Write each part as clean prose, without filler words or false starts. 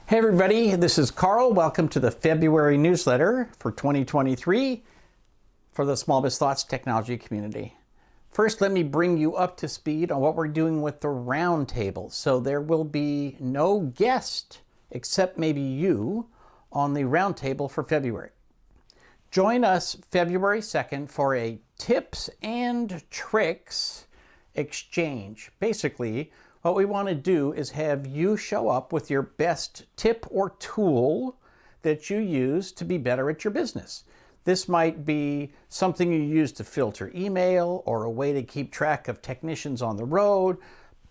Hey everybody, this is Carl. Welcome to the February newsletter for 2023 for the Small Biz Thoughts technology community. First, let me bring you up to speed on what we're doing with the Roundtable. So there will be no guest, except maybe you, on the Roundtable for February. Join us February 2nd for a tips and tricks exchange. Basically, what we want to do is have you show up with your best tip or tool that you use to be better at your business. This might be something you use to filter email or a way to keep track of technicians on the road,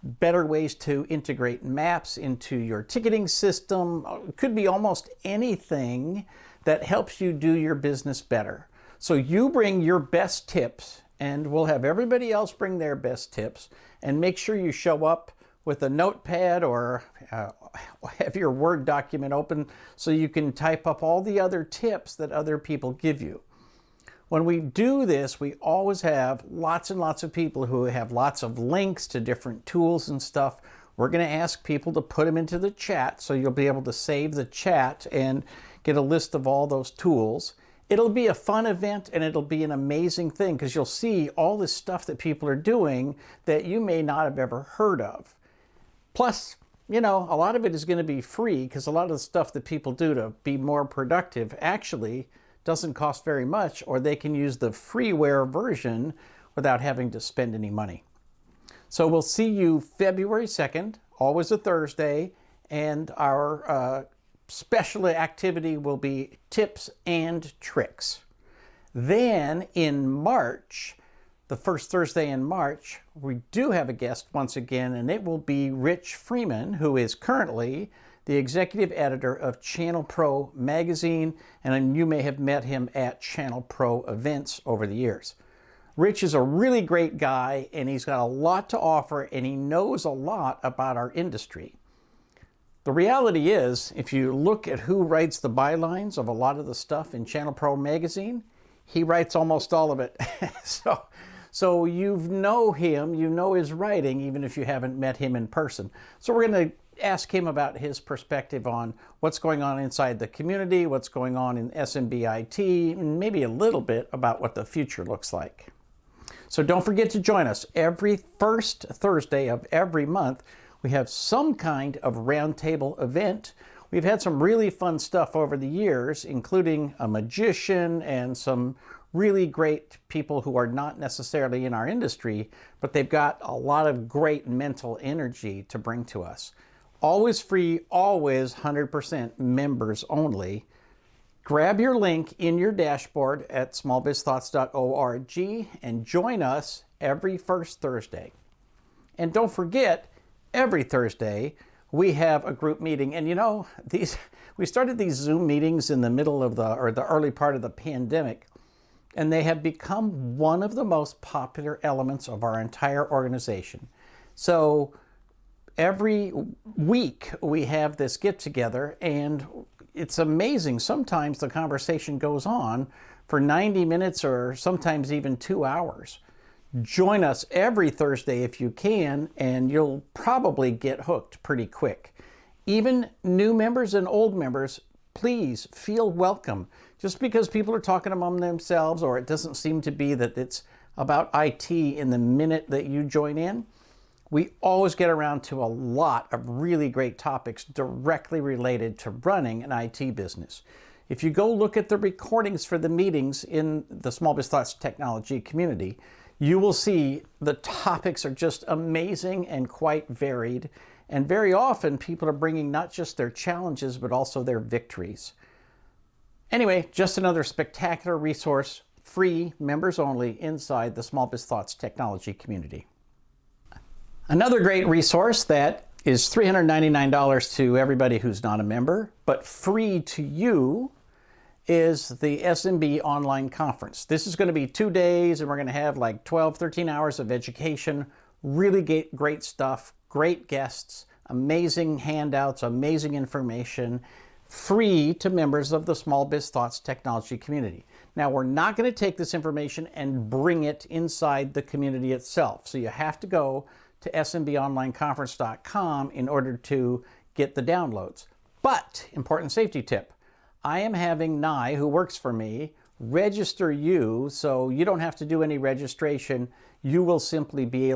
better ways to integrate maps into your ticketing system. It could be almost anything that helps you do your business better. So you bring your best tips and we'll have everybody else bring their best tips, and make sure you show up with a notepad or have your Word document open so you can type up all the other tips that other people give you. When we do this, we always have lots and lots of people who have lots of links to different tools and stuff. We're going to ask people to put them into the chat, so you'll be able to save the chat and get a list of all those tools. It'll be a fun event and it'll be an amazing thing because you'll see all this stuff that people are doing that you may not have ever heard of. Plus, you know, a lot of it is going to be free because a lot of the stuff that people do to be more productive actually doesn't cost very much, or they can use the freeware version without having to spend any money. So we'll see you February 2nd, always a Thursday, and our special activity will be tips and tricks. Then in March, the first Thursday in March, we do have a guest once again, and it will be Rich Freeman, who is currently the executive editor of Channel Pro magazine, and you may have met him at Channel Pro events over the years. Rich is a really great guy, and he's got a lot to offer, and he knows a lot about our industry. The reality is, if you look at who writes the bylines of a lot of the stuff in Channel Pro magazine, he writes almost all of it. So you know him, you know his writing, even if you haven't met him in person. So we're going to ask him about his perspective on what's going on inside the community, what's going on in SMB IT, and maybe a little bit about what the future looks like. So don't forget to join us every first Thursday of every month. We have some kind of roundtable event. We've had some really fun stuff over the years, including a magician and some really great people who are not necessarily in our industry, but they've got a lot of great mental energy to bring to us. Always free, always 100% members only. Grab your link in your dashboard at smallbizthoughts.org and join us every first Thursday. And don't forget, every Thursday, we have a group meeting. And you know, we started these Zoom meetings in the middle of the early part of the pandemic, and they have become one of the most popular elements of our entire organization. So every week we have this get together, and it's amazing. Sometimes the conversation goes on for 90 minutes or sometimes even 2 hours. Join us every Thursday if you can, and you'll probably get hooked pretty quick. Even new members and old members, please feel welcome. Just because people are talking among themselves, or it doesn't seem to be that it's about IT in the minute that you join in, we always get around to a lot of really great topics directly related to running an IT business. If you go look at the recordings for the meetings in the Small Biz Thoughts technology community, you will see the topics are just amazing and quite varied. And very often people are bringing not just their challenges, but also their victories. Anyway, just another spectacular resource, free, members only, inside the Small Biz Thoughts technology community. Another great resource that is $399 to everybody who's not a member, but free to you, is the SMB Online Conference. This is going to be 2 days, and we're going to have like 12, 13 hours of education, really great stuff, great guests, amazing handouts, amazing information, free to members of the Small Biz Thoughts technology community. Now, we're not going to take this information and bring it inside the community itself. So you have to go to smbonlineconference.com in order to get the downloads. But, important safety tip, I am having Nye, who works for me, register you, so you don't have to do any registration. You will simply be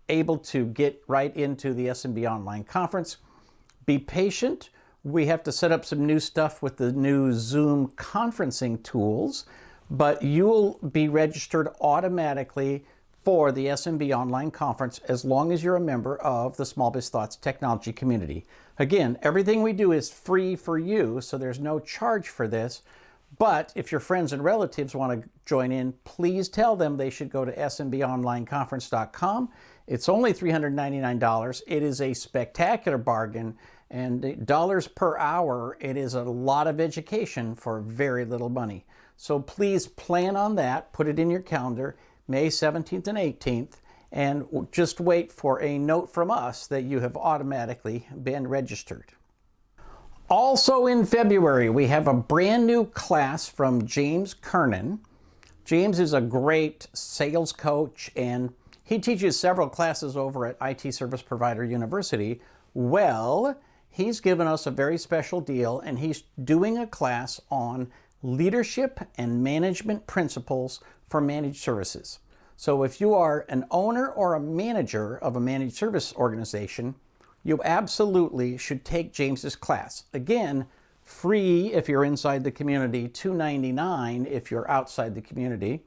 able to get right into the SMB Online Conference. Be patient. We have to set up some new stuff with the new Zoom conferencing tools, but you'll be registered automatically for the SMB Online Conference as long as you're a member of the Small Biz Thoughts technology community. Again, everything we do is free for you, so there's no charge for this. But if your friends and relatives want to join in, please tell them they should go to smbonlineconference.com. It's only $399. It is a spectacular bargain, and dollars per hour, it is a lot of education for very little money. So please plan on that, put it in your calendar, May 17th and 18th, and just wait for a note from us that you have automatically been registered. Also in February, we have a brand new class from James Kernan. James is a great sales coach, and he teaches several classes over at IT Service Provider University. Well, he's given us a very special deal, and he's doing a class on leadership and management principles for managed services. So if you are an owner or a manager of a managed service organization, you absolutely should take James's class. Again, free if you're inside the community, $299 if you're outside the community.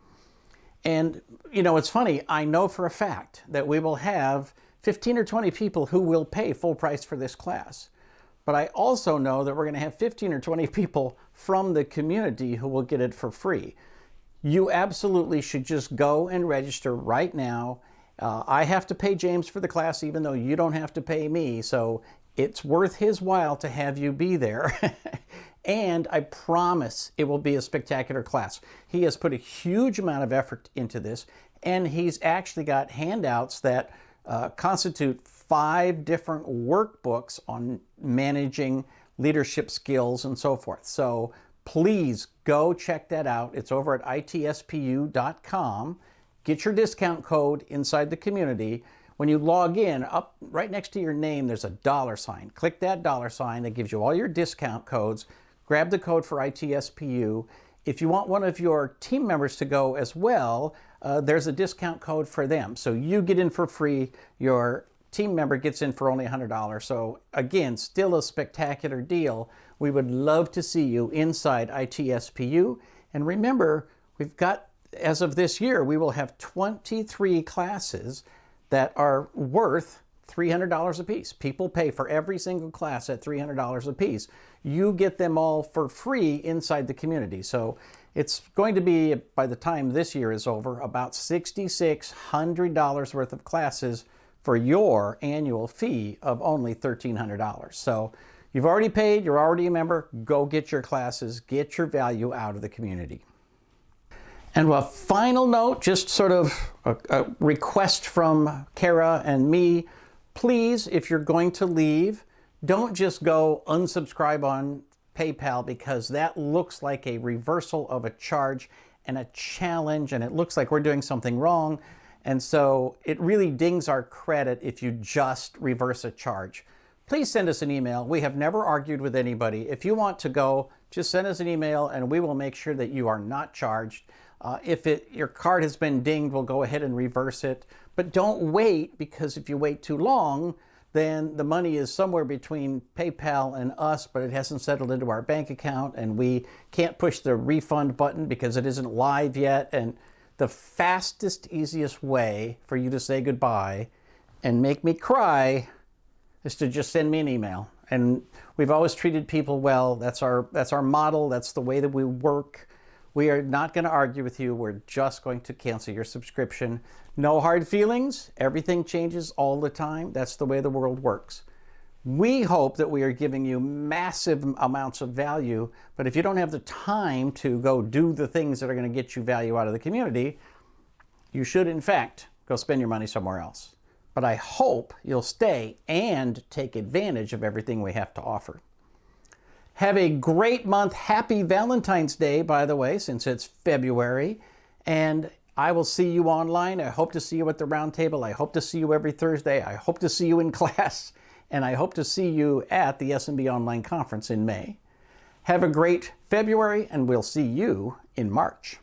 And, you know, it's funny, I know for a fact that we will have 15 or 20 people who will pay full price for this class. But I also know that we're going to have 15 or 20 people from the community who will get it for free. You absolutely should just go and register right now. I have to pay James for the class, even though you don't have to pay me. So it's worth his while to have you be there. And I promise it will be a spectacular class. He has put a huge amount of effort into this, and he's actually got handouts that constitute 5 different workbooks on managing leadership skills and so forth. So please go check that out. It's over at itspu.com. Get your discount code inside the community. When you log in, up right next to your name, there's a $sign. Click that $sign. That gives you all your discount codes. Grab the code for ITSPU. If you want one of your team members to go as well, there's a discount code for them. So you get in for free. Your team member gets in for only $100. So again, still a spectacular deal. We would love to see you inside ITSPU. And remember, we've got, as of this year, we will have 23 classes that are worth $300 a piece. People pay for every single class at $300 a piece. You get them all for free inside the community. So it's going to be, by the time this year is over, about $6,600 worth of classes for your annual fee of only $1,300. So you've already paid, you're already a member, go get your classes, get your value out of the community. And a final note, just sort of a request from Kara and me, please, if you're going to leave, don't just go unsubscribe on PayPal, because that looks like a reversal of a charge and a challenge, and it looks like we're doing something wrong. And so it really dings our credit if you just reverse a charge. Please send us an email. We have never argued with anybody. If you want to go, just send us an email and we will make sure that you are not charged. If your card has been dinged, we'll go ahead and reverse it. But don't wait, because if you wait too long, then the money is somewhere between PayPal and us, but it hasn't settled into our bank account, and we can't push the refund button because it isn't live yet. And the fastest, easiest way for you to say goodbye and make me cry is to just send me an email. And we've always treated people well. That's our model. That's the way that we work. We are not going to argue with you. We're just going to cancel your subscription. No hard feelings. Everything changes all the time. That's the way the world works. We hope that we are giving you massive amounts of value, but if you don't have the time to go do the things that are going to get you value out of the community, you should, in fact, go spend your money somewhere else. But I hope you'll stay and take advantage of everything we have to offer. Have a great month. Happy Valentine's Day, by the way, since it's February. And I will see you online. I hope to see you at the Roundtable. I hope to see you every Thursday. I hope to see you in class. and I hope to see you at the SMB Online Conference in May. Have a great February, and we'll see you in March.